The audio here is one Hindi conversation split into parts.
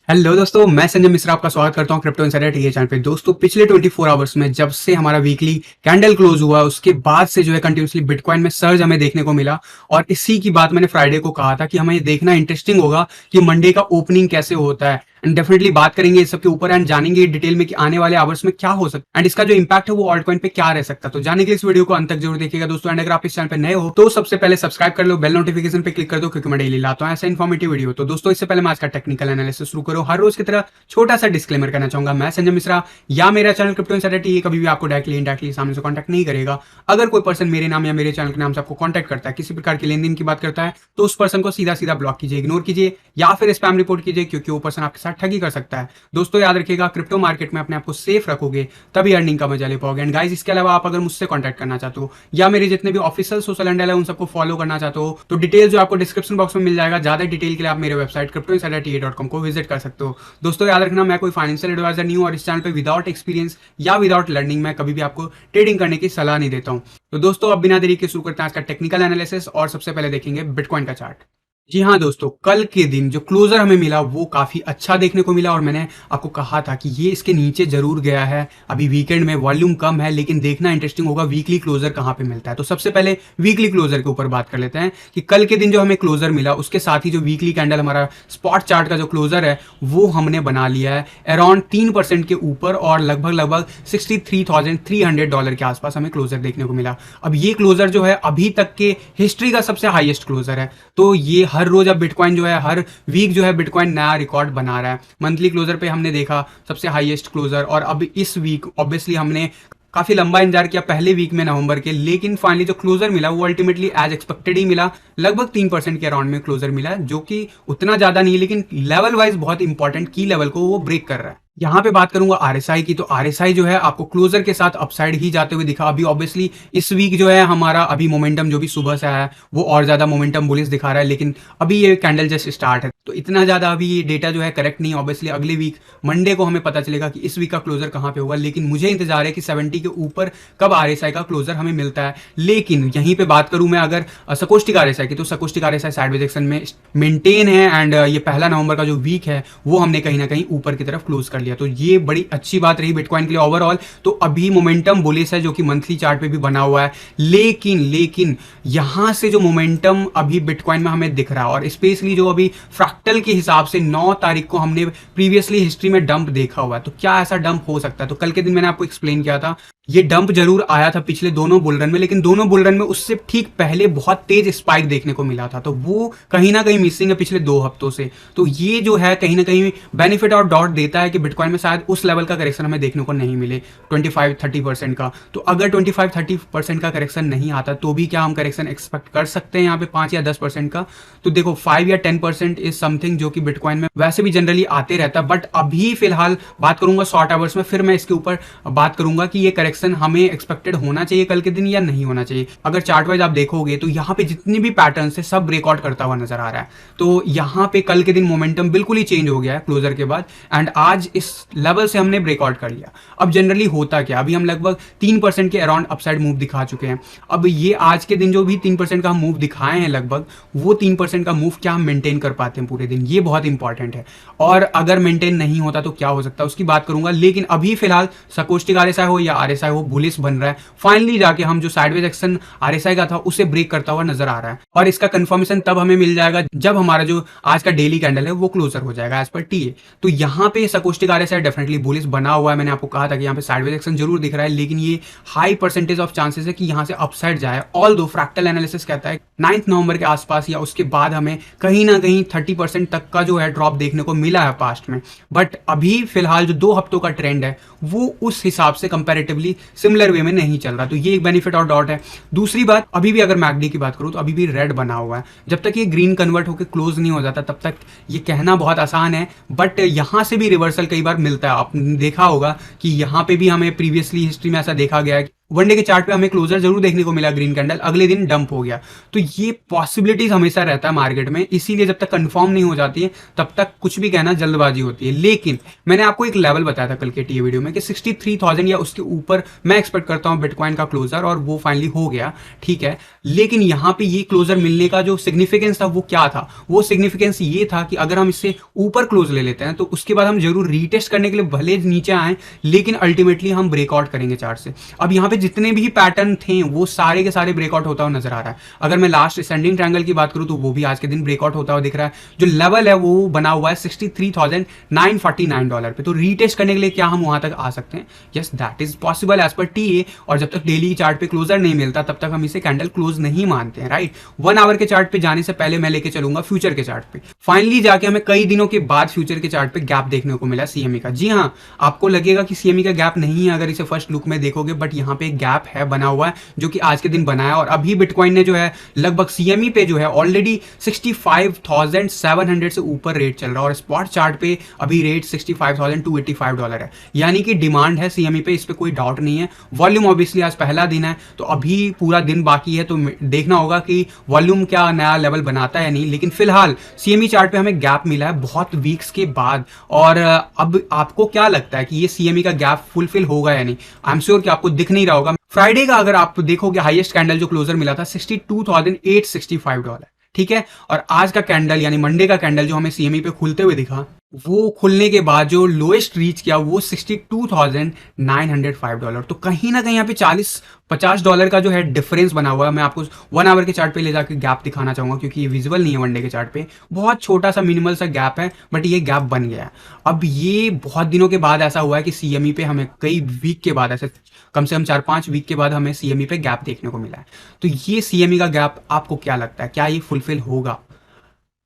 हेलो दोस्तों, मैं संजय मिश्रा आपका स्वागत करता हूं क्रिप्टो इनसाइडर टीए चैनल पे। दोस्तों, पिछले 24 आवर्स में जब से हमारा वीकली कैंडल क्लोज हुआ उसके बाद से जो है कंटिन्यूसली बिटकॉइन में सर्ज हमें देखने को मिला। और इसी की बात मैंने फ्राइडे को कहा था कि हमें देखना इंटरेस्टिंग होगा कि मंडे का ओपनिंग कैसे होता है। एंड डेफिनेटली बात करेंगे इस सब के ऊपर एंड जानेंगे डिटेल में कि आने वाले आवर्स में क्या हो सकता है एंड इसका जो इंपैक्ट है वो ऑल्ट कॉइन पे क्या रह सकता है। तो जाने के लिए इस वीडियो को अंत तक जरूर देखिएगा दोस्तों। एंड अगर आप इस चैनल पे नए हो तो सबसे पहले सब्सक्राइब कर लो, बेल नोटिफिकेशन पे क्लिक कर दो, क्योंकि मैं डेली लाता हूं ऐसा इन्फॉर्मेटिव वीडियो। तो दोस्तों, इससे पहले मैं आज का टेक्निकल एनालिसिस शुरू करूं हर रोज की तरह छोटा सा डिस्क्लेमर करना चाहूंगा। मैं संजय मिश्रा या मेरा चैनल क्रिप्टो इनसाइडर टीए कभी भी आपको डायरेक्टली इनडायरेक्टली सामने से कांटेक्ट नहीं करेगा। अगर कोई पर्सन मेरे नाम या मेरे चैनल के नाम से आपको कांटेक्ट करता है, किसी प्रकार की लेन देन की बात करता है, तो उस पर्सन को सीधा सीधा ब्लॉक कीजिए, इग्नोर कीजिए या फिर स्पैम रिपोर्ट कीजिए, क्योंकि वो पर्सन आपके साथ ठगी कर सकता है। दोस्तों, याद रखिएगा, क्रिप्टो मार्केट में अपने आप को सेफ रखोगे तभी अर्निंग का मजा ले पाओगे। एंड गाइस, इसके अलावा आप अगर मुझसे कांटेक्ट करना चाहते हो या मेरे जितने भी ऑफिशियल सोशल हैंडल है उन सबको फॉलो करना चाहते हो तो डिटेल जो आपको डिस्क्रिप्शन बॉक्स में मिल जाएगा। ज्यादा डिटेल के लिए आप मेरे वेबसाइट cryptoinsiderta.com को विजिट कर सकते हो। दोस्तों, याद रखना, मैं कोई फाइनेंशियल एडवाइजर नहीं हूं और इस चैनल पे विदाउट एक्सपीरियंस या विदाउट लर्निंग मैं कभी भी आपको ट्रेडिंग करने की सलाह नहीं देता हूं। तो दोस्तों, अब बिना देरी के शुरू करते हैं आज का टेक्निकल एनालिसिस और सबसे पहले देखेंगे बिटकॉइन का चार्ट। जी हाँ दोस्तों, कल के दिन जो क्लोजर हमें मिला वो काफी अच्छा देखने को मिला और मैंने आपको कहा था कि ये इसके नीचे जरूर गया है। अभी वीकेंड में वॉल्यूम कम है, लेकिन देखना इंटरेस्टिंग होगा वीकली क्लोजर कहां पे मिलता है। तो सबसे पहले वीकली क्लोजर के ऊपर बात कर लेते हैं कि कल के दिन जो हमें क्लोजर मिला उसके साथ ही जो वीकली कैंडल हमारा स्पॉट चार्ट का जो क्लोजर है वो हमने बना लिया है अराउंड 3% के ऊपर और लगभग $63,300 के आसपास हमें क्लोजर देखने को मिला। अब ये क्लोजर जो है अभी तक के हिस्ट्री का सबसे हाईएस्ट क्लोजर है। तो ये हर रोज अब बिटकॉइन जो है हर वीक जो है बिटकॉइन नया रिकॉर्ड बना रहा है। मंथली क्लोजर पे हमने देखा सबसे हाईएस्ट क्लोजर, और अब इस वीक ऑब्वियसली हमने काफी लंबा इंतजार किया पहले वीक में नवंबर के, लेकिन फाइनली जो क्लोजर मिला वो अल्टीमेटली एज एक्सपेक्टेड ही मिला। लगभग 3% के अराउंड में क्लोजर मिला, जो कि उतना ज्यादा नहीं, लेकिन लेवल वाइज बहुत इंपॉर्टेंट की लेवल को वो ब्रेक कर रहा है। यहां पे बात करूंगा आरएसआई की, तो आरएसआई जो है आपको क्लोजर के साथ अपसाइड ही जाते हुए दिखा। अभी ऑब्वियसली इस वीक जो है हमारा अभी मोमेंटम जो भी सुबह से आया है वो और ज्यादा मोमेंटम बुलिश दिखा रहा है, लेकिन अभी ये कैंडल जस्ट स्टार्ट है तो इतना ज्यादा अभी ये डेटा जो है करेक्ट नहीं है। ऑब्वियसली अगले वीक मंडे को हमें पता चलेगा कि इस वीक का क्लोजर कहां पे होगा, लेकिन मुझे इंतजार है कि 70 के ऊपर कब आरएसआई का क्लोजर हमें मिलता है। लेकिन यहीं पे बात करूं मैं अगर सकोस्टिक आरएसआई की, तो सकोस्टिक आरएसआई साइडवेज एक्शन में मेंटेन है एंड ये पहला नवंबर का जो वीक है वो हमने कहीं ना कहीं ऊपर की तरफ क्लोज कर लिया। तो ये बड़ी अच्छी बात रही बिटकॉइन के लिए ओवरऑल। तो अभी मोमेंटम बुलिश है जो कि मंथली चार्ट पे भी बना हुआ है, लेकिन यहां से जो मोमेंटम अभी बिटकॉइन में हमें दिख रहा है और स्पेशली जो अभी फ्रैक्टल के हिसाब से 9 तारीख को हमने प्रीवियसली हिस्ट्री में डंप देखा हुआ है। तो क्या ऐसा डंप हो सकता है? तो कल के दिन मैंने आपको एक्सप्लेन किया था ये डंप जरूर आया था पिछले दोनों बुल रन में, लेकिन दोनों बुल रन में उससे ठीक पहले बहुत तेज स्पाइक देखने को मिला था। तो वो कहीं ना कहीं मिसिंग है पिछले 2 हफ्तों से। तो ये जो है कहीं ना कहीं बेनिफिट और डॉट देता है कि बिटकॉइन में शायद उस लेवल का करेक्शन हमें देखने को नहीं मिले 25-30% का। तो अगर 25-30% का करेक्शन नहीं आता तो भी क्या हम करेक्शन एक्सपेक्ट कर सकते हैं यहाँ पे 5 या 10% का? तो देखो 5 या 10% इज समथिंग जो कि बिटकॉइन में वैसे भी जनरली आते रहता है। बट अभी फिलहाल बात करूंगा शॉर्ट आवर्स में, फिर मैं इसके ऊपर बात करूंगा कि ये करेक्शन हमें एक्सपेक्टेड होना चाहिए कल के दिन या नहीं होना चाहिए। अगर चार्ट वाइज आप देखोगे तो यहाँ पे जितनी भी पैटर्न है सब ब्रेकआउट करता हुआ नजर आ रहा है। तो यहाँ पे कल के दिन मोमेंटम बिल्कुल ही चेंज हो गया है क्लोजर के बाद एंड आज इस लेवल से हमने ब्रेकआउट कर लिया। अब जनरली होता क्या, अभी हम लगभग 3% के अराउंड अपसाइड मूव दिखा चुके हैं। अब ये आज के दिन जो भी 3% का हम मूव दिखाए हैं लगभग, वो 3% का मूव क्या हम मेंटेन कर पाते हैं पूरे दिन, ये बहुत इंपॉर्टेंट है। और अगर मेंटेन नहीं होता तो क्या हो सकता है उसकी बात करूंगा। लेकिन अभी फिलहाल सकोस्टिक आरएसआई हो या आरएसआई हो बुलिश बन रहा है। फाइनली जाके हम जो साइडवेज एक्शन आरएसआई का था उसे ब्रेक करता हुआ नजर आ रहा है और इसका कंफर्मेशन तब हमें मिल जाएगा जब हमारा जो आज का डेली कैंडल है वो क्लोजर हो जाएगा एज पर टीए। तो यहाँ पे सकोस्टिक आरएसआई डेफिनेटली बुलिश बना हुआ है। मैंने आपको कहा था कि यहाँ पे साइडवेज एक्शन जरूर दिख रहा है, लेकिन ये हाई परसेंटेज ऑफ चांसेस है कि यहाँ से अपसाइड जाए। ऑल दो फ्रैक्टल एनालिसिस कहता है 9 नवंबर के आसपास या उसके बाद हमें कहीं ना कहीं 30% तक का जो है ड्रॉप देखने को मिला है पास्ट में। बट अभी फिलहाल जो 2 हफ्तों का ट्रेंड है वो उस हिसाब से कंपैरेटिवली सिमिलर वे में नहीं चल रहा। तो ये एक बेनिफिट और डॉट है। दूसरी बात, अभी भी अगर मैकडी की बात करूं तो अभी भी रेड बना हुआ है। जब तक ये ग्रीन कन्वर्ट होकर क्लोज नहीं हो जाता तब तक ये कहना बहुत आसान है, बट यहां से भी रिवर्सल कई बार मिलता है। आपने देखा होगा कि यहां पे भी हमें प्रीवियसली हिस्ट्री में ऐसा देखा गया है वनडे के चार्ट पे हमें क्लोजर जरूर देखने को मिला, ग्रीन कैंडल, अगले दिन डंप हो गया। तो ये पॉसिबिलिटीज हमेशा रहता है मार्केट में, इसीलिए जब तक कंफर्म नहीं हो जाती है तब तक कुछ भी कहना जल्दबाजी होती है। लेकिन मैंने आपको एक लेवल बताया था कल के टी वीडियो में कि 63,000 या उसके ऊपर मैं एक्सपेक्ट करता हूं बिटकॉइन का क्लोजर, और वो फाइनली हो गया, ठीक है। लेकिन यहां पे ये क्लोजर मिलने का जो सिग्निफिकेंस था वो क्या था? वो सिग्निफिकेंस ये था कि अगर हम इससे ऊपर क्लोज ले लेते हैं तो उसके बाद हम जरूर रीटेस्ट करने के लिए भले नीचे आए, लेकिन अल्टीमेटली हम ब्रेकआउट करेंगे चार्ट से। अब यहाँ पे जितने भी पैटर्न थे वो सारे के सारे ब्रेकआउट होता हुआ नजर आ रहा है। अगर मैं लास्ट असेंडिंग ट्रायंगल की बात करूं तो वो भी आज के दिन ब्रेकआउट होता हुआ दिख रहा है। जो लेवल है वो बना हुआ है $63,949 पे। तो रीटेस्ट करने के लिए क्या हम वहां तक आ सकते हैं? Yes, that is possible as per TA. और जब तक डेली चार्ट पे क्लोजर नहीं मिलता तब तक हम इसे कैंडल क्लोज नहीं मानते हैं, राइट। 1 आवर के चार्ट पे जाने से पहले मैं लेके चलूंगा फ्यूचर के चार्ट पे। फाइनली जाके हमें कई दिनों के बाद फ्यूचर के चार्ट पे गैप देखने को मिला सीएमई का। जी हाँ, आपको लगेगा कि सीएमई का गैप नहीं है अगर इसे फर्स्ट लुक में देखोगे, बट यहाँ पे एक गैप है बना हुआ है जो कि आज के दिन बनाया। और अभी बिटकॉइन ने जो है लगभग सीएमई पे जो है ऑलरेडी 65,700 से ऊपर रेट चल रहा है, और स्पॉट चार्ट पे अभी रेट $65,285 है। यानी कि डिमांड है सीएमई पे, इस पे कोई डाउट नहीं है। वॉल्यूम ऑब्वियसली आज पहला दिन है तो अभी पूरा दिन बाकी है, तो देखना होगा कि वॉल्यूम क्या नया लेवल बनाता है नहीं। लेकिन फिलहाल सीएमई चार्ट पे हमें गैप मिला है बहुत वीक्स के बाद। और अब आपको क्या लगता है कि ये सीएमई का गैप फुलफिल होगा या नहीं? आई एम श्योर कि आपको दिख नहीं रहा होगा। फ्राइडे का अगर आप देखोगे हाईएस्ट कैंडल जो क्लोजर मिला था $62,865, ठीक है। और आज का कैंडल यानी मंडे का कैंडल जो हमें सीएमई पे खुलते हुए दिखा, वो खुलने के बाद जो लोएस्ट रीच किया वो $62,905। तो कहीं ना कहीं यहाँ पे $40-50 का जो है डिफरेंस बना हुआ है। मैं आपको 1 आवर के चार्ट पे ले जाकर गैप दिखाना चाहूंगा क्योंकि ये विजुअल नहीं है वनडे के चार्ट पे। बहुत छोटा सा मिनिमल सा गैप है, बट ये गैप बन गया है। अब ये बहुत दिनों के बाद ऐसा हुआ है कि सीएमई पे हमें कई वीक के बाद, ऐसे कम से कम 4-5 वीक के बाद हमें सीएमई पे गैप देखने को मिला है। तो ये सीएमई का गैप आपको क्या लगता है, क्या ये फुलफिल होगा?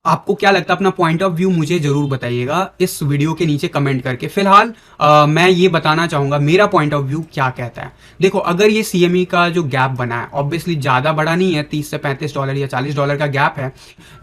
आपको क्या लगता है? अपना पॉइंट ऑफ व्यू मुझे जरूर बताइएगा इस वीडियो के नीचे कमेंट करके। फिलहाल मैं ये बताना चाहूंगा मेरा पॉइंट ऑफ व्यू क्या कहता है। देखो, अगर ये सीएमई का जो गैप बना है ऑब्वियसली ज्यादा बड़ा नहीं है, $30 से $35 या $40 का गैप है।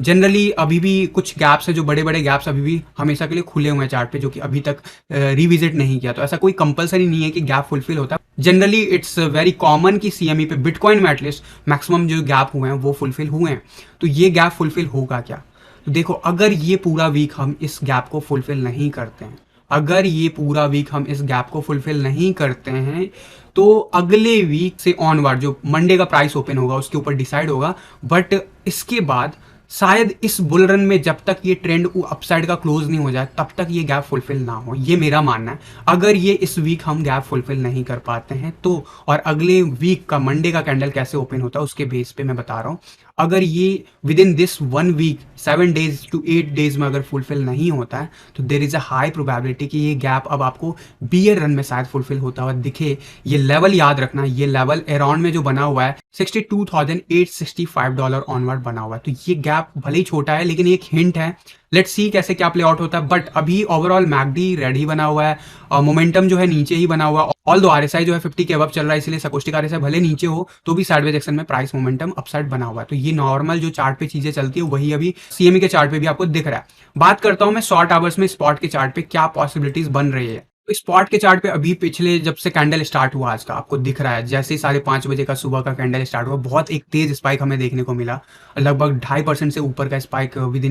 जनरली अभी भी कुछ गैप्स है, जो बड़े बड़े गैप्स अभी भी हमेशा के लिए खुले हुए हैं चार्ट पे, जो कि अभी तक रिविजिट नहीं किया। तो ऐसा कोई कंपलसरी नहीं है कि गैप फुलफिल होता है। जनरली इट्स वेरी कॉमन कि सीएमई पे, बिटकॉइन में एटलीस्ट मैक्सिमम जो गैप हुए हैं वो फुलफिल हुए हैं। तो ये गैप फुलफिल होगा क्या? तो देखो, अगर ये पूरा वीक हम इस गैप को फुलफिल नहीं करते हैं, अगर ये पूरा वीक हम इस गैप को फुलफिल नहीं करते हैं, तो अगले वीक से ऑनवर्ड जो मंडे का प्राइस ओपन होगा उसके ऊपर डिसाइड होगा। बट इसके बाद शायद इस बुल रन में जब तक ये ट्रेंड अपसाइड का क्लोज नहीं हो जाए तब तक ये गैप फुलफिल ना हो, ये मेरा मानना है। अगर ये इस वीक हम गैप फुलफिल नहीं कर पाते हैं तो, और अगले वीक का मंडे का कैंडल कैसे ओपन होता है उसके बेस पे मैं बता रहा हूँ, अगर ये within this 1 week 7 days to 8 days में अगर फुलफिल नहीं होता है तो there is a high probability कि ये गैप अब आपको बियर रन में शायद फुलफिल होता हुआ दिखे। ये लेवल याद रखना, ये लेवल अराउंड में जो बना हुआ है $62,865 ऑनवर्ड बना हुआ है। तो ये गैप भले ही छोटा है लेकिन एक हिंट है। लेट्स सी कैसे क्या प्ले आउट होता है। बट अभी ओवरऑल मैकडी रेडी बना हुआ है और मोमेंटम जो है नीचे ही बना हुआ है। ऑल दो आरएसआई जो है 50 के अबव चल रहा है, इसलिए सकोस्टिक आरएसआई भले नीचे हो तो भी साइडवेज एक्शन में प्राइस मोमेंटम अपसाइड बना हुआ है। तो ये नॉर्मल जो चार्ट पे चीजें चलती है वही अभी सीएमई के चार्ट पे भी आपको दिख रहा है। बात करता हूं मैं शॉर्ट आवर्स में स्पॉट के चार्ट पे क्या पॉसिबिलिटीज बन रही है। स्पॉट के चार्ट पे अभी पिछले जब से कैंडल स्टार्ट हुआ आज का आपको दिख रहा है, जैसे 5:30 बजे का सुबह का कैंडल स्टार्ट हुआ बहुत एक तेज स्पाइक हमें देखने को मिला, लगभग 2.5% से ऊपर का spike with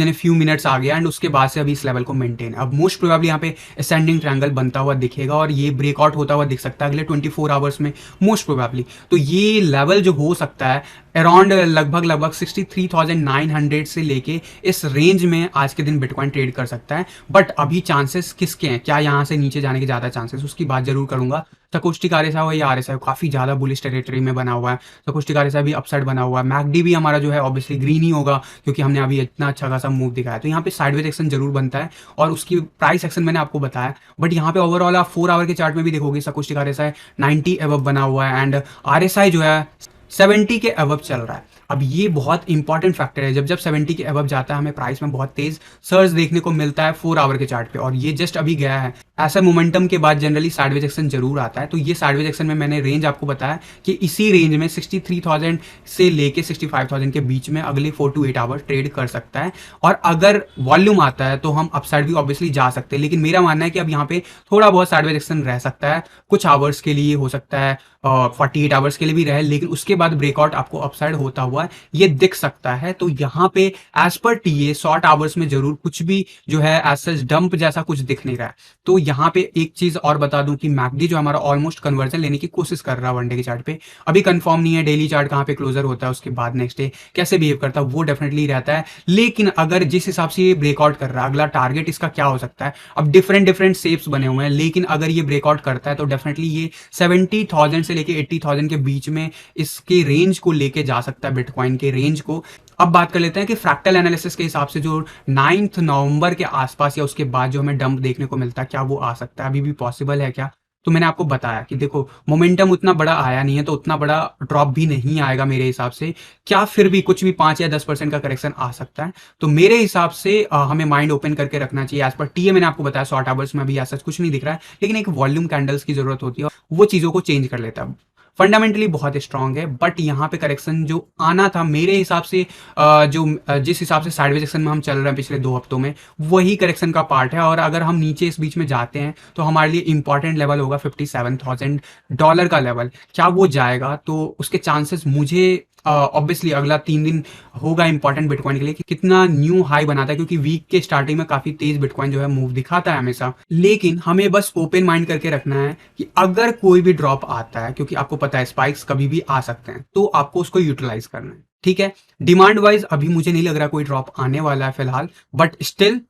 in a few minutes आ गया एंड उसके बाद से अभी इस लेवल को मेंटेन। अब मोस्ट प्रोबेबली यहाँ पे असेंडिंग ट्रायंगल बनता हुआ दिखेगा और ये ब्रेकआउट होता हुआ दिख सकता है अगले 24 आवर्स में मोस्ट प्रोबेबली। तो ये लेवल जो हो सकता है अराउंड लगभग 63,900 से लेके इस रेंज में आज के दिन बिटकॉइन ट्रेड कर सकता है। बट अभी चांसेस किसके हैं, क्या यहाँ से नीचे जाने के ज्यादा चांसेस, उसकी बात जरूर करूंगा। सकोस्टिक आरएसआई हो या आरएसआई काफी ज्यादा बुलिश टेरिटरी में बना हुआ है। सकोस्टिक आरएसआई भी अपसाइड बना हुआ है। मैकडी भी हमारा जो है ऑब्वियसली ग्रीन ही होगा क्योंकि हमने अभी इतना अच्छा खासा मूव दिखाया। तो यहाँ पे साइडवेज एक्शन जरूर बनता है और उसकी प्राइस एक्शन मैंने आपको बताया। बट यहाँ पे ओवरऑल आप 4 आवर के चार्ट में भी देखोगे सकोस्टिक आरएसआई 90 अबव बना हुआ है एंड आरएसआई जो है 70 के अबव चल रहा है। अब ये बहुत इंपॉर्टेंट फैक्टर है, जब 70 के अबव जाता है हमें प्राइस में बहुत तेज सर्ज देखने को मिलता है 4 आवर के चार्ट पे, और ये जस्ट अभी गया है। ऐसा मोमेंटम के बाद जनरली साइडवेज एक्शन जरूर आता है। तो ये साइडवेज एक्शन में मैंने रेंज आपको बताया कि इसी रेंज में 63,000 से लेके 65,000 के बीच में अगले 4 to 8 आवर ट्रेड कर सकता है। और अगर वॉल्यूम आता है तो हम अपसाइड भी ऑब्वियसली जा सकते हैं, लेकिन मेरा मानना है कि अब यहाँ पे थोड़ा बहुत साइडवेज एक्शन रह सकता है कुछ आवर्स के लिए, हो सकता है 48 आवर्स के लिए भी रहे, लेकिन उसके बाद ब्रेकआउट आपको अपसाइड होता हुआ ये दिख सकता है। तो यहाँ पे as per TA short hours में जरूर कुछ भी जो है एज सच डंप जैसा कुछ दिख नहीं रहा है। तो यहाँ पे एक चीज और बता दूं कि मैकडी जो हमारा ऑलमोस्ट कन्वर्जन लेने की कोशिश कर रहा है वनडे के चार्ट पे, अभी कंफर्म नहीं है डेली चार्ट कहाँ पे क्लोजर होता है, उसके बाद नेक्स्ट डे कैसे बिहेव करता है वो डेफिनेटली रहता है। लेकिन अगर जिस हिसाब से ये ब्रेकआउट कर रहा है, अगला टारगेट इसका क्या हो सकता है, अब डिफरेंट डिफरेंट शेप्स बने हुए हैं, लेकिन अगर ये ब्रेकआउट करता है तो डेफिनेटली ये 70,000 से लेके 80,000 के बीच में इसके रेंज को लेके जा सकता है, बिटकॉइन के रेंज को। अब बात कर लेते हैं कि फ्रैक्टल एनालिसिस के हिसाब से जो 9 नवंबर के आसपास या उसके बाद जो हमें डंप देखने को मिलता है, क्या वो आ सकता है, अभी भी पॉसिबल है क्या? तो मैंने आपको बताया कि देखो मोमेंटम उतना बड़ा आया नहीं है, तो उतना बड़ा ड्रॉप भी नहीं आएगा मेरे हिसाब से। क्या फिर भी कुछ भी 5 या 10% का करेक्शन आ सकता है? तो मेरे हिसाब से हमें माइंड ओपन करके रखना चाहिए। एज पर टीए मैंने आपको बताया शॉर्ट आवर्स में अभी ऐसा कुछ नहीं दिख रहा है, लेकिन एक वॉल्यूम कैंडल्स की जरूरत होती है, वो चीजों को चेंज कर लेता है। फंडामेंटली बहुत स्ट्रांग है, बट यहाँ पे करेक्शन जो आना था मेरे हिसाब से जिस हिसाब से साइडवेज सेक्शन में हम चल रहे हैं पिछले 2 हफ्तों में, वही करेक्शन का पार्ट है। और अगर हम नीचे इस बीच में जाते हैं तो हमारे लिए इंपॉर्टेंट लेवल होगा $57,000 का लेवल। क्या वो जाएगा? तो उसके चांसेस मुझे ऑब्वियसली अगला 3 दिन होगा इंपॉर्टेंट बिटकॉइन के लिए कि कितना न्यू हाई बनाता है, क्योंकि वीक के स्टार्टिंग में काफी तेज बिटकॉइन जो है मूव दिखाता है हमेशा। लेकिन हमें बस ओपन माइंड करके रखना है कि अगर कोई भी ड्रॉप आता है, क्योंकि आपको पता है स्पाइक्स कभी भी आ सकते हैं, तो आपको उसको यूटिलाइज करना है। ठीक है, डिमांड वाइज अभी मुझे नहीं लग रहा कोई ड्रॉप आने वाला है फिलहाल, बट स्टिल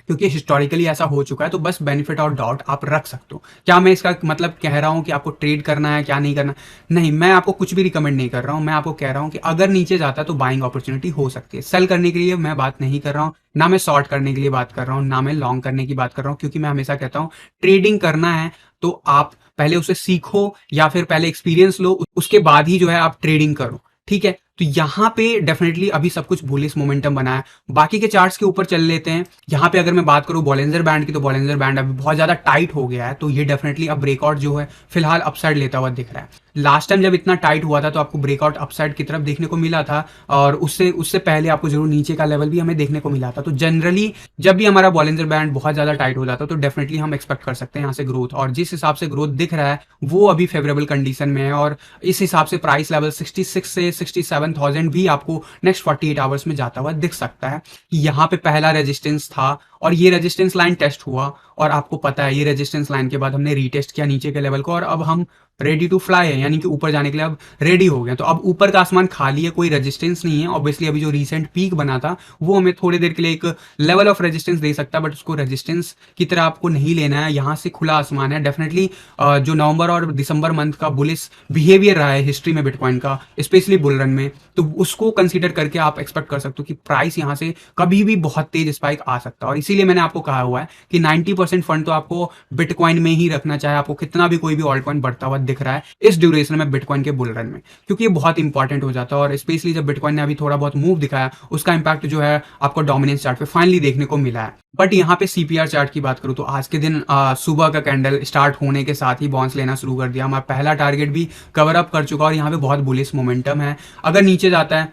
क्योंकि हिस्टोरिकली ऐसा हो चुका है, तो बस बेनिफिट और डाउट आप रख सकते हो। क्या मैं इसका मतलब कह रहा हूं कि आपको ट्रेड करना है क्या नहीं करना? नहीं, मैं आपको कुछ भी रिकमेंड नहीं कर रहा हूं। मैं आपको कह रहा हूं कि अगर नीचे जाता है तो बाइंग अपॉर्चुनिटी हो सकती है। सेल करने के लिए मैं बात नहीं कर रहा हूं, ना मैं शॉर्ट करने के लिए बात कर रहा हूं, ना मैं लॉन्ग करने की बात कर रहा हूं, क्योंकि मैं हमेशा कहता हूं ट्रेडिंग करना है तो आप पहले उसे सीखो या फिर पहले एक्सपीरियंस लो, उसके बाद ही जो है आप ट्रेडिंग करो। ठीक है, तो यहां पे डेफिनेटली अभी सब कुछ बुलिश मोमेंटम बना है। बाकी के चार्ट्स के ऊपर चल लेते हैं। यहां पे अगर मैं बात करूं बॉलिंजर बैंड की, तो बॉलिंजर बैंड अभी बहुत ज्यादा टाइट हो गया है, तो ये डेफिनेटली अब ब्रेकआउट जो है फिलहाल अपसाइड लेता हुआ दिख रहा है। लास्ट टाइम जब इतना टाइट हुआ था तो आपको ब्रेकआउट अपसाइड की तरफ देखने को मिला था, और उससे उससे पहले आपको जरूर नीचे का लेवल भी हमें देखने को मिला था। तो जनरली जब भी हमारा बॉलिंजर बैंड बहुत ज्यादा टाइट हो जाता है तो डेफिनेटली हम एक्सपेक्ट कर सकते हैं यहाँ से ग्रोथ, और जिस हिसाब से ग्रोथ दिख रहा है वो अभी फेवरेबल कंडीशन में है। और इस हिसाब से प्राइस लेवल 66 से 67,000 भी आपको नेक्स्ट 48 आवर्स में जाता हुआ दिख सकता है। कि यहाँ पे पहला रेजिस्टेंस था और ये रेजिस्टेंस लाइन टेस्ट हुआ, और आपको पता है ये रेजिस्टेंस लाइन के बाद हमने रीटेस्ट किया नीचे के लेवल को, और अब हम रेडी टू फ्लाई है, यानी कि ऊपर जाने के लिए अब रेडी हो गए। तो अब ऊपर का आसमान खाली है, कोई रेजिस्टेंस नहीं है। ऑब्वियसली अभी जो रीसेंट पीक बना था वो हमें थोड़ी देर के लिए एक लेवल ऑफ रेजिस्टेंस दे सकता है, बट उसको रेजिस्टेंस की तरह आपको नहीं लेना है। यहाँ से खुला आसमान है। डेफिनेटली जो नवंबर और दिसंबर मंथ का बुलिश बिहेवियर रहा है हिस्ट्री में बिटकॉइन का, स्पेशली बुल रन में, तो उसको कंसीडर करके आप एक्सपेक्ट कर सकते हो कि प्राइस यहाँ से कभी भी बहुत तेज स्पाइक आ सकता है। और इसीलिए मैंने आपको कहा हुआ है कि 90% फंड तो आपको बिटकॉइन में ही रखना, चाहे आपको कितना भी कोई भी ऑल्ट कॉइन बढ़ता हुआ दिख रहा है इस ड्यूरेशन में बिटकॉइन के बुल रन में, क्योंकि ये बहुत इंपॉर्टेंट हो जाता है। और स्पेशली जब बिटकॉइन ने अभी थोड़ा बहुत मूव दिखाया, उसका इंपैक्ट जो है आपको डोमिनेंस चार्ट पे फाइनली देखने को मिला है। बट यहाँ पे सीपीआर चार्ट की बात करूं तो आज के दिन सुबह का कैंडल स्टार्ट होने के साथ ही बाउंस लेना शुरू कर दिया। हमारा पहला टारगेट भी कवर अप कर चुका, और यहाँ पे बहुत बुलिश मोमेंटम है। अगर नीचे जाता है,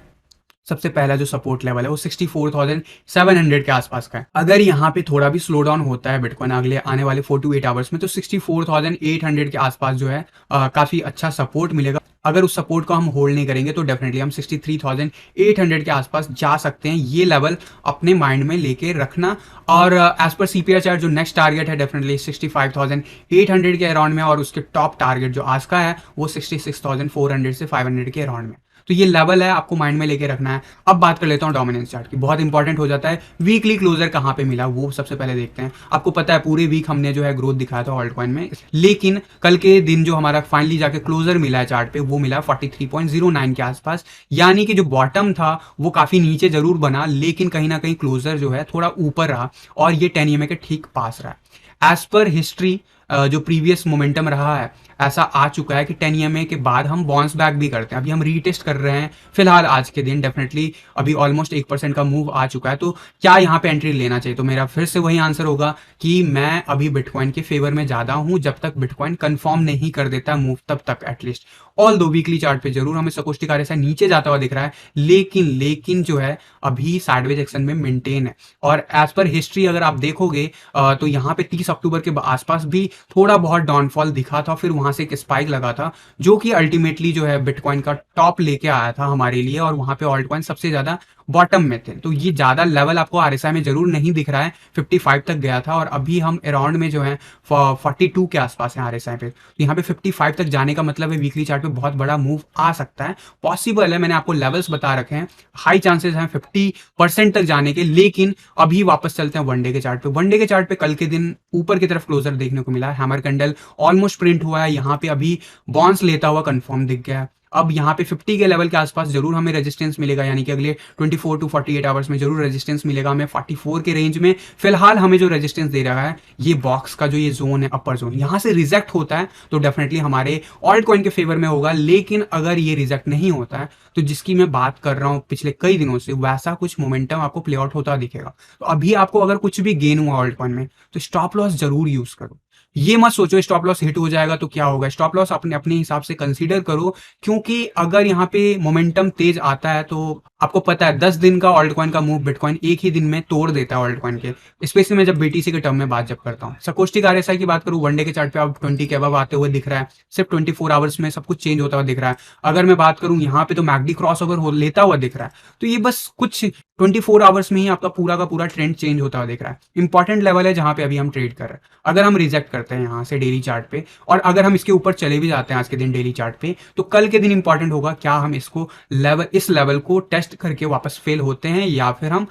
सबसे पहला जो सपोर्ट लेवल है वो 64,700 के आसपास का है। अगर यहाँ पे थोड़ा भी स्लो डाउन होता है बिटकॉइन अगले आने वाले 4 to 8 आवर्स में, तो 64,800 के आसपास जो है काफी अच्छा सपोर्ट मिलेगा। अगर उस सपोर्ट को हम होल्ड नहीं करेंगे तो डेफिनेटली हम 63,800 के आसपास जा सकते हैं। ये लेवल अपने माइंड में लेके रखना। और एज पर सीपीआर चार्ट जो नेक्स्ट टारगेट है डेफिनेटली 65,800 के अराउंड में, और उसके टॉप टारगेट जो आज का है वो 66,400 से 500 के अराउंड में। तो ये लेवल है, आपको माइंड में लेके रखना है। अब बात कर लेता हूँ डोमिनेंस चार्ट की। बहुत इंपॉर्टेंट हो जाता है वीकली क्लोजर कहाँ पे मिला, वो सबसे पहले देखते हैं। आपको पता है पूरे वीक हमने जो है ग्रोथ दिखाया था ऑल्ट कॉइन में, लेकिन कल के दिन जो हमारा फाइनली जाके क्लोजर मिला है चार्ट पे, वो मिला 43.09 के आसपास। यानी कि जो बॉटम था वो काफी नीचे जरूर बना, लेकिन कहीं ना कहीं क्लोजर जो है थोड़ा ऊपर रहा, और ये 10 EMA के ठीक पास रहा। एज पर हिस्ट्री जो प्रीवियस मोमेंटम रहा है, ऐसा आ चुका है कि 10 EMA के बाद हम बाउंस बैक भी करते हैं। अभी हम रीटेस्ट कर रहे हैं फिलहाल आज के दिन। डेफिनेटली अभी ऑलमोस्ट 1% का मूव आ चुका है। तो क्या यहाँ पे एंट्री लेना चाहिए? तो मेरा फिर से वही आंसर होगा कि मैं अभी बिटकॉइन के फेवर में ज्यादा हूं। जब तक बिटकॉइन कंफर्म नहीं कर देता मूव, तब तक एटलीस्ट। ऑल दो वीकली चार्ट पे जरूर हमें सकोस्टिक आरएसआई नीचे जाता हुआ दिख रहा है, लेकिन जो है अभी साइडवेज एक्शन में मेंटेन है। और एज पर हिस्ट्री अगर आप देखोगे तो यहाँ पे 30 20 अक्टूबर के आसपास भी थोड़ा बहुत डाउनफॉल दिखा था, फिर वहां से एक स्पाइक लगा था जो कि अल्टीमेटली जो है बिटकॉइन का टॉप लेके आया था हमारे लिए, और वहां पे ऑल्ट कॉइन सबसे ज्यादा बॉटम में थे। तो ये ज्यादा लेवल आपको आरएसआई में जरूर नहीं दिख रहा है, 55 तक गया था और अभी हम अराउंड में जो है 42 के आसपास है आरएसआई पे। तो यहाँ पे 55 तक जाने का मतलब है वीकली चार्ट पे बहुत बड़ा मूव आ सकता है, पॉसिबल है। मैंने आपको लेवल्स बता रखे हैं, हाई चांसेस हैं 50% तक जाने के। लेकिन अभी वापस चलते हैं वनडे के चार्ट पे। वनडे के चार्ट पे कल के दिन ऊपर की तरफ क्लोजर देखने को मिला है, हैमर कैंडल ऑलमोस्ट प्रिंट हुआ है, यहाँ पे अभी बाउंस लेता हुआ कंफर्म दिख गया है। अब यहाँ पे 50 के लेवल के आसपास जरूर हमें रेजिस्टेंस मिलेगा, यानी कि अगले 24 टू 48 आवर्स में जरूर रेजिस्टेंस मिलेगा हमें 44 के रेंज में। फिलहाल हमें जो रेजिस्टेंस दे रहा है ये बॉक्स का जो ये जोन है, अपर जोन, यहाँ से रिजेक्ट होता है तो डेफिनेटली हमारे ऑल्ट कॉइन के फेवर में होगा। लेकिन अगर ये रिजेक्ट नहीं होता है तो जिसकी मैं बात कर रहा हूँ पिछले कई दिनों से, वैसा कुछ मोमेंटम आपको प्ले आउट होता दिखेगा। तो अभी आपको अगर कुछ भी गेन हुआ ऑल्ट कॉइन में तो स्टॉप लॉस जरूर यूज करो। ये मत सोचो स्टॉप लॉस हिट हो जाएगा तो क्या होगा, स्टॉप लॉस अपने अपने हिसाब से कंसीडर करो। क्योंकि अगर यहाँ पे मोमेंटम तेज आता है तो आपको पता है 10 दिन का ऑल्ट कॉइन का मूव बिटकॉइन एक ही दिन में तोड़ देता है ऑल्ट कॉइन के, स्पेशली मैं जब बीटीसी के टर्म में बात जब करता हूँ। सकोस्टिक आरएसआई की बात करूँ, वनडे के चार्ट पे आप 20 के अबव आते हुए दिख रहा है, सिर्फ 24 आवर्स में सब कुछ चेंज होता हुआ दिख रहा है। अगर मैं बात करूँ यहाँ पे तो मैकडी क्रॉस ओवर लेता हुआ दिख रहा है। तो ये बस कुछ 24 आवर्स में ही आपका पूरा का पूरा ट्रेंड चेंज होता हुआ दिख रहा है। इंपॉर्टेंट लेवल है जहां पे अभी हम ट्रेड कर रहे हैं। अगर हम रिजेक्ट करते हैं यहाँ से डेली चार्ट पे और अगर हम इसके ऊपर चले भी जाते हैं आज के दिन डेली चार्ट पे, तो कल के दिन इंपॉर्टेंट होगा क्या हम इसको इस लेवल को टेस्ट करके वापस फेल होते हैं या फिर हम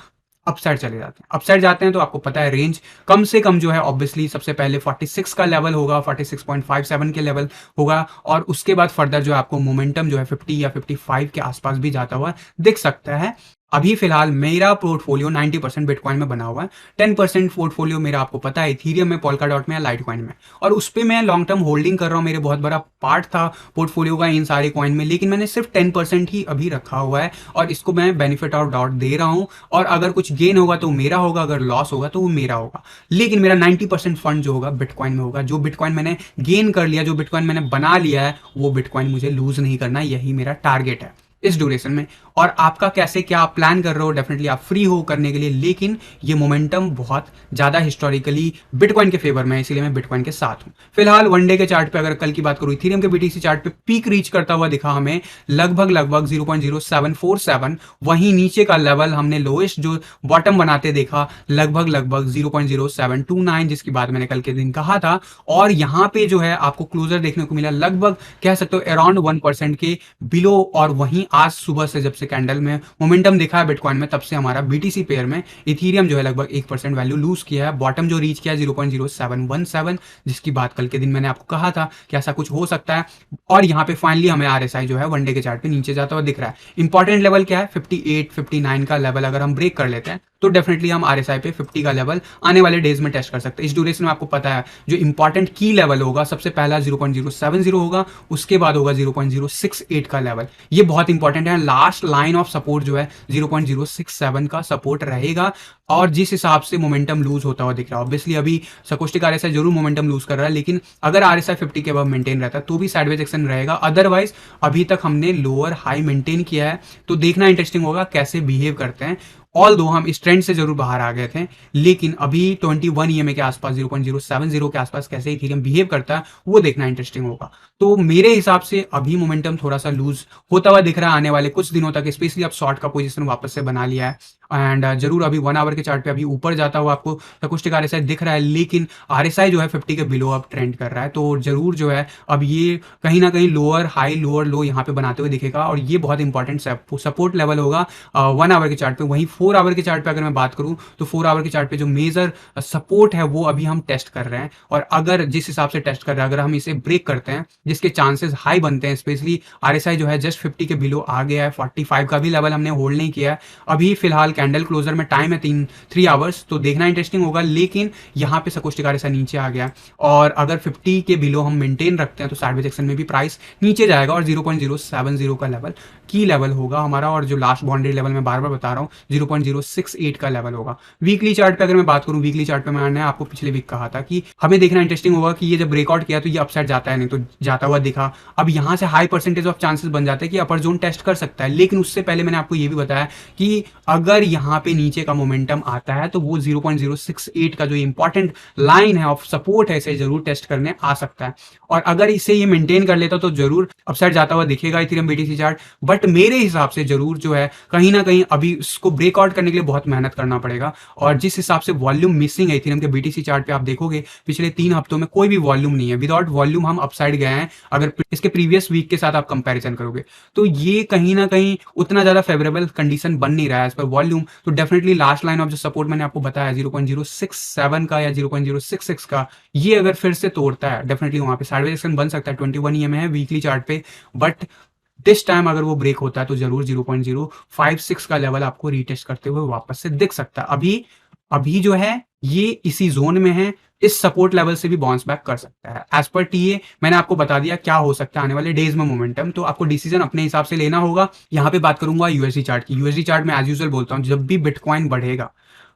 अपसाइड चले जाते हैं। अपसाइड जाते हैं तो आपको पता है रेंज कम से कम जो है ऑब्वियसली सबसे पहले 46 का लेवल होगा, 46.57 के लेवल होगा, और उसके बाद फर्दर जो है आपको मोमेंटम जो है 50 या 55 के आसपास भी जाता हुआ दिख सकता है। अभी फिलहाल मेरा पोर्टफोलियो 90% बिटकॉइन में बना हुआ है, 10% पोर्टफोलियो मेरा आपको पता है इथीरियम में, पोल्काडॉट में या लाइटकॉइन में, और उस पर मैं लॉन्ग टर्म होल्डिंग कर रहा हूँ। मेरे बहुत बड़ा पार्ट था पोर्टफोलियो का इन सारे कॉइन में, लेकिन मैंने सिर्फ 10% ही अभी रखा हुआ है और इसको मैं बेनिफिट ऑफ डाउट दे रहा हूँ। और अगर कुछ गेन होगा तो मेरा होगा, अगर लॉस होगा तो वो मेरा होगा। लेकिन मेरा 90% फंड जो होगा बिटकॉइन में होगा। जो बिटकॉइन मैंने गेन कर लिया, जो बिटकॉइन मैंने बना लिया है, वो बिटकॉइन मुझे लूज नहीं करना, यही मेरा टारगेट है इस ड्यूरेशन में। और आपका कैसे क्या आप प्लान कर रहे हो, डेफिनेटली आप फ्री हो करने के लिए। लेकिन ये मोमेंटम बहुत ज्यादा हिस्टोरिकली बिटकॉइन के फेवर में है, इसीलिए मैं बिटकॉइन के साथ हूं। फिलहाल वनडे के चार्ट पे अगर कल की बात करूं, इथेरियम के बीटीसी चार्ट पे पीक रीच करता हुआ दिखा हमें लगभग 0.0747। वहीं नीचे का लेवल हमने लोएस्ट जो बॉटम बनाते देखा लगभग 0.0729, जिसकी बात मैंने कल के दिन कहा था। और यहाँ पे जो है आपको क्लोजर देखने को मिला लगभग कह सकते हो अराउंड 1% के बिलो। और वहीं आज सुबह से जब से कैंडल में मोमेंटम देखा है बिटकॉइन में, तब से हमारा बीटीसी पेयर में इथीरियम जो है लगभग 1% वैल्यू लूज किया है। बॉटम जो रीच किया है 0.0717, जिसकी बात कल के दिन मैंने आपको कहा था कि ऐसा कुछ हो सकता है। और यहाँ पे फाइनली हमें आरएसआई जो है वनडे के चार्ट पे नीचे जाता हुआ दिख रहा है। इंपॉर्टेंट लेवल क्या है, 58 59 का लेवल अगर हम ब्रेक कर लेते हैं तो डेफिनेटली हम आरएसआई पे 50 का लेवल आने वाले डेज में टेस्ट कर सकते हैं। इस ड्यूरेशन में आपको पता है जो इंपॉर्टेंट की लेवल होगा, सबसे पहला 0.070 होगा, उसके बाद होगा 0.068 का लेवल। ये बहुत इंपॉर्टेंट है। लास्ट लाइन ऑफ सपोर्ट जो है 0.067 का सपोर्ट रहेगा। और जिस हिसाब से मोमेंटम लूज होता हुआ दिख रहा है, ऑब्वियसली अभी सकोस्टिक आरएसआई जरूर मोमेंटम लूज कर रहा है, लेकिन अगर आरएसआई 50 के अबव मेंटेन रहता है तो भी साइडवेज एक्शन रहेगा। अदरवाइज अभी तक हमने लोअर हाई मेंटेन किया है, तो देखना इंटरेस्टिंग होगा कैसे बिहेव करते हैं। ऑल दो हम इस ट्रेंड से जरूर बाहर आ गए थे, लेकिन अभी 21 ईएमए के आसपास 0.070 के आसपास कैसे इथेरियम बिहेव करता है वो देखना इंटरेस्टिंग होगा। तो मेरे हिसाब से अभी मोमेंटम थोड़ा सा लूज होता हुआ दिख रहा है आने वाले कुछ दिनों तक, स्पेशली अब शॉर्ट का पोजीशन वापस से बना लिया है। एंड जरूर अभी 1 आवर के चार्ट पे अभी ऊपर जाता हुआ आपको सकोस्टिक आरएसआई दिख रहा है, लेकिन आरएसआई जो है 50 के बिलो अब ट्रेंड कर रहा है। तो जरूर जो है अब ये कहीं ना कहीं लोअर हाई लोअर लो यहाँ पे बनाते हुए दिखेगा, और ये बहुत इंपॉर्टेंट सपोर्ट लेवल होगा 1 आवर के चार्ट पे। वहीं 4 आवर के चार्ट पे अगर मैं बात करूं तो 4 आवर के चार्ट पे जो मेजर सपोर्ट है वो अभी हम टेस्ट कर रहे हैं। और अगर जिस हिसाब से टेस्ट कर रहे हैं, अगर हम इसे ब्रेक करते हैं, जिसके चांसेस हाई बनते हैं, स्पेशली आरएसआई जो है जस्ट 50 के बिलो आ गया है, 45 का भी लेवल हमने होल्ड नहीं किया है अभी। फिलहाल कैंडल क्लोजर में टाइम है 3 आवर्स, तो देखना इंटरेस्टिंग होगा। लेकिन यहाँ पे सकोस्टिक आरएसआई नीचे आ गया, और अगर 50 के बिलो हम मेंटेन रखते हैं तो साइडवेज सेक्शन में भी प्राइस नीचे जाएगा, और 0.070 का लेवल की लेवल होगा हमारा। और जो लास्ट बाउंड्री लेवल मैं बार बार बता रहा हूँ 0.068 का लेवल होगा। वीकली चार्ट पे अगर मैं बात करूँ, वीकली चार्ट पे मैंने आपको पिछले वीक कहा था कि हमें देखना इंटरेस्टिंग होगा कि ये जब ब्रेकआउट किया तो ये अपसाइड जाता है, नहीं तो जाता हुआ दिखा। अब यहाँ से हाई परसेंटेज ऑफ चांसेस बन जाते हैं कि अपर जोन टेस्ट कर सकता है। लेकिन उससे पहले मैंने आपको ये भी बताया कि अगर यहाँ पे नीचे का मोमेंटम आता है तो वो 0.068 का जो इंपॉर्टेंट लाइन है ऑफ सपोर्ट है, इसे जरूर टेस्ट करने आ सकता है। और अगर इसे ये मेंटेन कर लेता तो जरूर अपसाइड जाता हुआ दिखेगा इथेरियम बीटीसी चार्ट। बट मेरे हिसाब से जरूर जो है कहीं ना कहीं अभी इसको ब्रेकआउट करने के लिए बहुत मेहनत करना पड़ेगा। और जिस हिसाब से वॉल्यूम मिसिंग है इथेरियम के बीटीसी चार्ट पे, आप देखोगे पिछले 3 हफ्तों में कोई भी वॉल्यूम नहीं है। विदाउट वॉल्यूम हम अपसाइड गए हैं अगर इसके प्रीवियस वीक के साथ आप कंपैरिजन करोगे, तो ये कहीं ना कहीं उतना ज्यादा फेवरेबल कंडीशन बन नहीं रहा है एज पर वॉल्यूम। तो डेफिनेटली लास्ट लाइन ऑफ जो सपोर्ट मैंने आपको बताया 0.067 का या 0.066 का, ये अगर फिर से तोड़ता है डेफिनेटली वहां पे साइडवेज एक्शन बन सकता है। 21 EMA है वीकली चार्ट पे, बट दिस टाइम अगर वो ब्रेक होता है तो जरूर 0.056 का लेवल आपको रीटेस्ट करते हुए वापस से दिख सकता है। अभी अभी जो है ये इसी जोन में है, इस सपोर्ट लेवल से भी बाउंस बैक कर सकता है। एज पर टीए मैंने आपको बता दिया क्या हो सकता है आने वाले डेज में मोमेंटम, तो आपको डिसीजन अपने हिसाब से लेना होगा। यहाँ पे बात करूंगा यूएसडी चार्ट की। यूएसडी चार्ट में एज यूजुअल बोलता हूँ जब भी बिटकॉइन बढ़ेगा,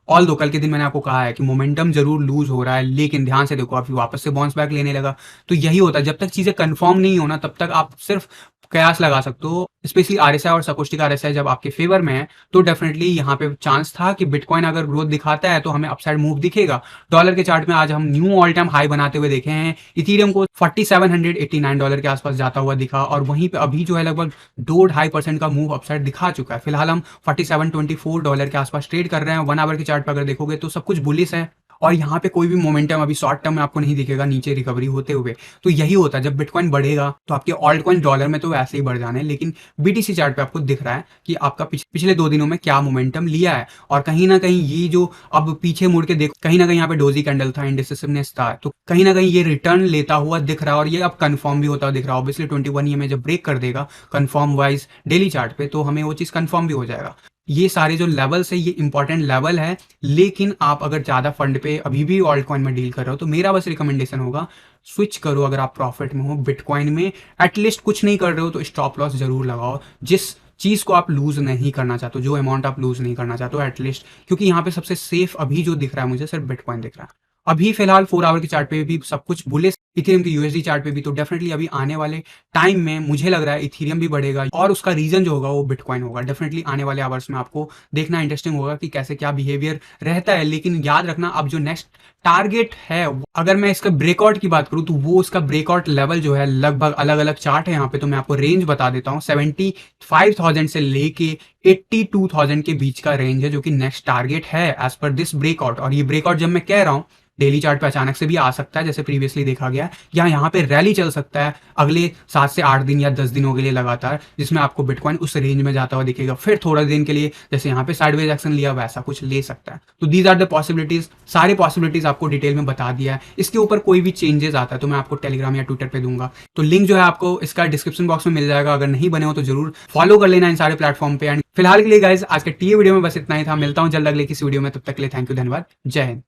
ऑल दो कल के दिन मैंने आपको कहा है कि मोमेंटम जरूर लूज हो रहा है, लेकिन ध्यान से देखो अभी वापस से बाउंस बैक लेने लगा। तो यही होता है, जब तक चीजें कंफर्म नहीं होना तब तक आप सिर्फ कयास लगा सकते हो। स्पेशली आरएसआई और सकोस्टिक आरएसआई जब आपके फेवर में है तो डेफिनेटली यहाँ पे चांस था कि बिटकॉइन अगर ग्रोथ दिखाता है तो हमें अपसाइड मूव दिखेगा। डॉलर के चार्ट में आज हम न्यू ऑल टाइम हाई बनाते हुए देखे हैं। इथेरियम को $4789 के आसपास जाता हुआ दिखा, और वहीं पे अभी जो है लगभग 2.5% का मूव अपसाइड दिखा चुका है। फिलहाल हम $4724 के आसपास ट्रेड कर रहे हैं। 1 आवर के चार्ट पर अगर देखोगे तो सब कुछ बुलिश है, और यहाँ पे कोई भी मोमेंटम अभी शॉर्ट टर्म में आपको नहीं दिखेगा नीचे रिकवरी होते हुए। तो यही होता है, जब बिटकॉइन बढ़ेगा तो आपके ऑल्ट कॉइन डॉलर में तो वैसे ही बढ़ जाने, लेकिन बीटीसी चार्ट पे आपको दिख रहा है कि आपका पिछले 2 दिनों में क्या मोमेंटम लिया है। और कहीं ना कहीं ये जो अब पीछे मुड़ के देखो, कहीं ना कहीं यहाँ पे डोजी कैंडल था, इंडिसिसिवनेस था, तो कहीं ना कहीं ये रिटर्न लेता हुआ दिख रहा है, और ये अब कंफर्म भी होता हुआ दिख रहा है। ऑब्वियसली 21 EMA जब ब्रेक कर देगा कंफर्म वाइज डेली चार्ट पे, तो हमें वो चीज कंफर्म भी हो जाएगा। ये सारे जो लेवल्स है ये इंपॉर्टेंट लेवल है, लेकिन आप अगर ज्यादा फंड पे अभी भी ऑल्ट कॉइन में डील कर रहे हो तो मेरा बस रिकमेंडेशन होगा स्विच करो। अगर आप प्रॉफिट में हो बिटकॉइन में, एटलीस्ट कुछ नहीं कर रहे हो तो स्टॉप लॉस जरूर लगाओ जिस चीज को आप लूज नहीं करना चाहते हो, जो अमाउंट आप लूज नहीं करना चाहते हो एटलीस्ट। क्योंकि यहाँ पे सबसे सेफ अभी जो दिख रहा है मुझे सिर्फ बिटकॉइन दिख रहा है। अभी फिलहाल 4 आवर के चार्ट पे भी सब कुछ बुलिश, इथेरियम के यूएसडी चार्ट पे भी। तो डेफिनेटली अभी आने वाले टाइम में मुझे लग रहा है इथेरियम भी बढ़ेगा, और उसका रीजन जो होगा वो बिटकॉइन होगा। डेफिनेटली आने वाले आवर्स में आपको देखना इंटरेस्टिंग होगा कि कैसे क्या बिहेवियर रहता है। लेकिन याद रखना अब जो नेक्स्ट टारगेट है, अगर मैं इसका ब्रेकआउट की बात करूं तो वो इसका ब्रेकआउट लेवल जो है लगभग, अलग अलग चार्ट है यहाँ पे तो मैं आपको रेंज बता देता हूँ, 75,000 से लेके 82,000 के बीच का रेंज है जो कि नेक्स्ट टारगेट है एज पर दिस ब्रेकआउट। और ये ब्रेकआउट जब मैं कह रहा हूँ डेली चार्ट पे अचानक से भी आ सकता है जैसे प्रीवियसली देखा गया है, या यहाँ पे रैली चल सकता है अगले 7 से 8 दिन या 10 दिनों के लिए लगातार, जिसमें आपको बिटकॉइन उस रेंज में जाता हुआ दिखेगा। फिर थोड़ा दिन के लिए जैसे यहाँ पे साइडवेज एक्शन लिया वैसा कुछ ले सकता है। तो दीज आर द पॉसिबिलिटीज, सारी पॉसिबिलिटीज आपको डिटेल में बता दिया है। इसके ऊपर कोई भी चेंजेस आता है तो मैं आपको टेलीग्राम या ट्विटर पे दूंगा, तो लिंक जो है आपको इसका डिस्क्रिप्शन बॉक्स में मिल जाएगा। अगर नहीं बने हो तो जरूर फॉलो कर लेना इन सारे प्लेटफॉर्म पे। एंड फिलहाल के लिए गाइज आज के टीए वीडियो में बस इतना ही था। मिलता हूँ जल्द अगले किसी वीडियो में, तब तक के लिए थैंक यू, धन्यवाद, जय हिंद।